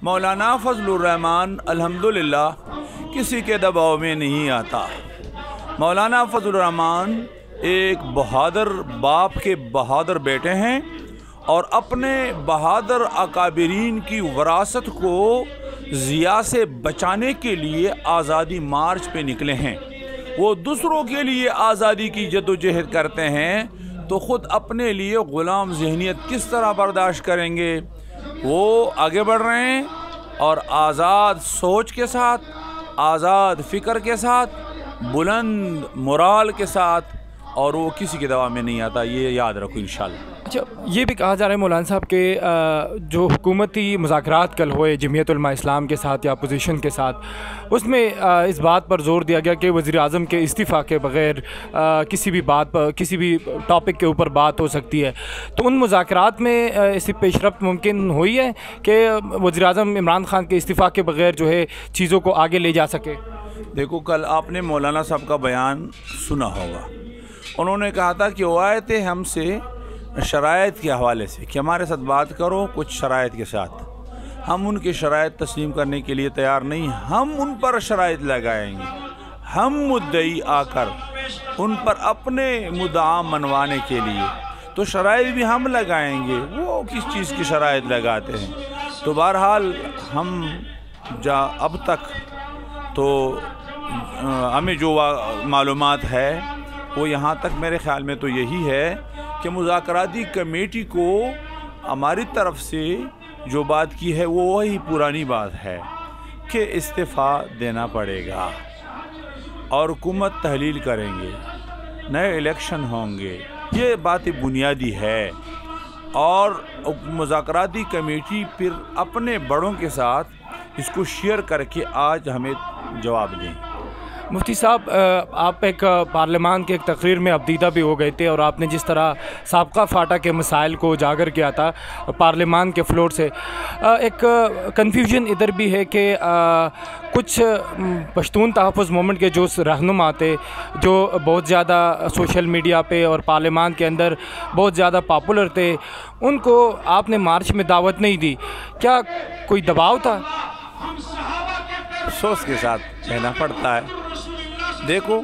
मौलाना फजलुर रहमान अल्हम्दुलिल्लाह किसी के दबाव में नहीं आता। मौलाना फजलुर रहमान एक बहादुर बाप के बहादुर बेटे हैं और अपने बहादुर अकाबिरीन की वरासत को ज़िया से बचाने के लिए आज़ादी मार्च पे निकले हैं। वो दूसरों के लिए आज़ादी की जद्दोजहद करते हैं तो ख़ुद अपने लिए ग़ुलाम ज़हनियत किस तरह बर्दाश्त करेंगे। वो आगे बढ़ रहे हैं और आज़ाद सोच के साथ, आज़ाद फ़िक्र के साथ, बुलंद मोराल के साथ, और वो किसी के दबाव में नहीं आता, ये याद रखो इंशाल्लाह। अच्छा, ये भी कहा जा रहा है मौलाना साहब के जो हुकूमती मुज़ाकरात कल हुए जमीयत उलमा इस्लाम के साथ या अपोजिशन के साथ, उसमें इस बात पर जोर दिया गया कि वज़ीर आज़म के इस्तीफ़ा के बग़ैर किसी भी बात पर, किसी भी टॉपिक के ऊपर बात हो सकती है। तो उन मुज़ाकरात में इसी पेशरफ्त मुमकिन हुई है कि वज़ीर आज़म इमरान खान के इस्तीफ़ा के बग़ैर जो है चीज़ों को आगे ले जा सके? देखो, कल आपने मौलाना साहब का बयान सुना होगा। उन्होंने कहा था कि वो आए थे हमसे शराइत के हवाले से कि हमारे साथ बात करो कुछ शराइत के साथ। हम उनके शराइत तस्लीम करने के लिए तैयार नहीं, हम उन पर शराइत लगाएंगे। हम मुद्दई आकर उन पर अपने मुद्दा मनवाने के लिए तो शराइत भी हम लगाएंगे। वो किस चीज़ की शराइत लगाते हैं? तो बहरहाल हम अब तक तो हमें जो मालूमात है वो यहाँ तक मेरे ख़्याल में तो यही है कि मुज़ाकराती कमेटी को हमारी तरफ से जो बात की है वो वही पुरानी बात है कि इस्तीफ़ा देना पड़ेगा और हुकूमत तहलील करेंगे, नए इलेक्शन होंगे। ये बात बुनियादी है और मुज़ाकराती कमेटी फिर अपने बड़ों के साथ इसको शेयर करके आज हमें जवाब दें। मुफ्ती साहब, आप एक पार्लियामान के एक तकरीर में अबदीदा भी हो गए थे और आपने जिस तरह साबका फाटा के मसाइल को उजागर किया था पार्लियामान के फ्लोर से, एक कन्फ्यूजन इधर भी है कि कुछ पश्तून तहफ़्फ़ुज़ मूवमेंट के जो रहनुमा थे, जो बहुत ज़्यादा सोशल मीडिया पे और पार्लियामान के अंदर बहुत ज़्यादा पॉपुलर थे, उनको आपने मार्च में दावत नहीं दी। क्या कोई दबाव था? सोच के साथ कहना पड़ता है। देखो,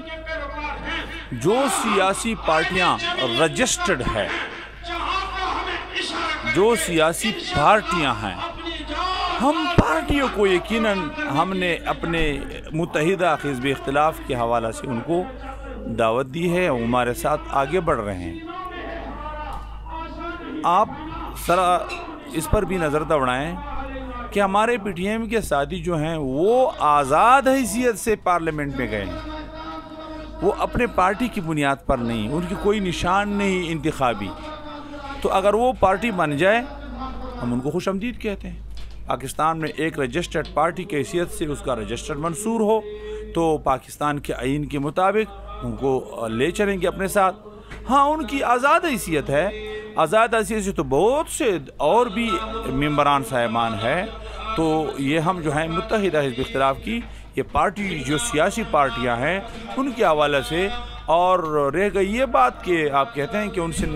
जो सियासी पार्टियां रजिस्टर्ड है, जो सियासी पार्टियां हैं, हम पार्टियों को यकीनन हमने अपने मुत्तहिदा हिज़्ब इख्तिलाफ के हवाला से उनको दावत दी है और हमारे साथ आगे बढ़ रहे हैं। आप ज़रा इस पर भी नज़र दौड़ाएं कि हमारे पीटीएम के साथी जो हैं वो आज़ाद हैसियत से पार्लियामेंट में गए हैं। वो अपने पार्टी की बुनियाद पर नहीं, उनकी कोई निशान नहीं इंतखाबी। तो अगर वो पार्टी बन जाए हम उनको खुशआमदीद कहते हैं। पाकिस्तान में एक रजिस्टर्ड पार्टी की हैसियत से उसका रजिस्टर्ड मंसूर हो तो पाकिस्तान के आइन के मुताबिक उनको ले चलेंगे अपने साथ। हाँ, उनकी आज़ाद हैसियत है। आज़ाद हैसियत से तो बहुत से और भी मेंबरान साहिबान है। तो ये हम जो है मुत्तहिदा हिज़्ब इख्तिलाफ की ये पार्टी, जो सियासी पार्टियां हैं, उनके हवाले से। और रह गई ये बात कि आप कहते हैं कि उनसे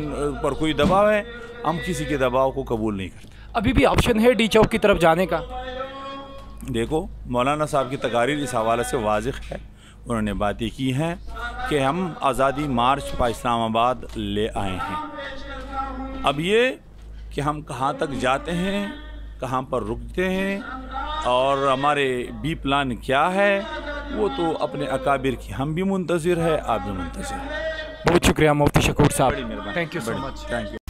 पर कोई दबाव है, हम किसी के दबाव को कबूल नहीं करते। अभी भी ऑप्शन है डी चौक की तरफ जाने का? देखो, मौलाना साहब की तकारीर इस हवाले से वाज़िह है। उन्होंने बातें की हैं कि हम आज़ादी मार्च पर इस्लामाबाद ले आए हैं। अब ये कि हम कहाँ तक जाते हैं, कहाँ पर रुकते हैं और हमारे बी प्लान क्या है, वो तो अपने अकाबिर की हम भी मुंतज़िर है, आप भी मुंतज़िर है। बहुत शुक्रिया मुफ्ती शकूर साहब, thank you so much. Thank you.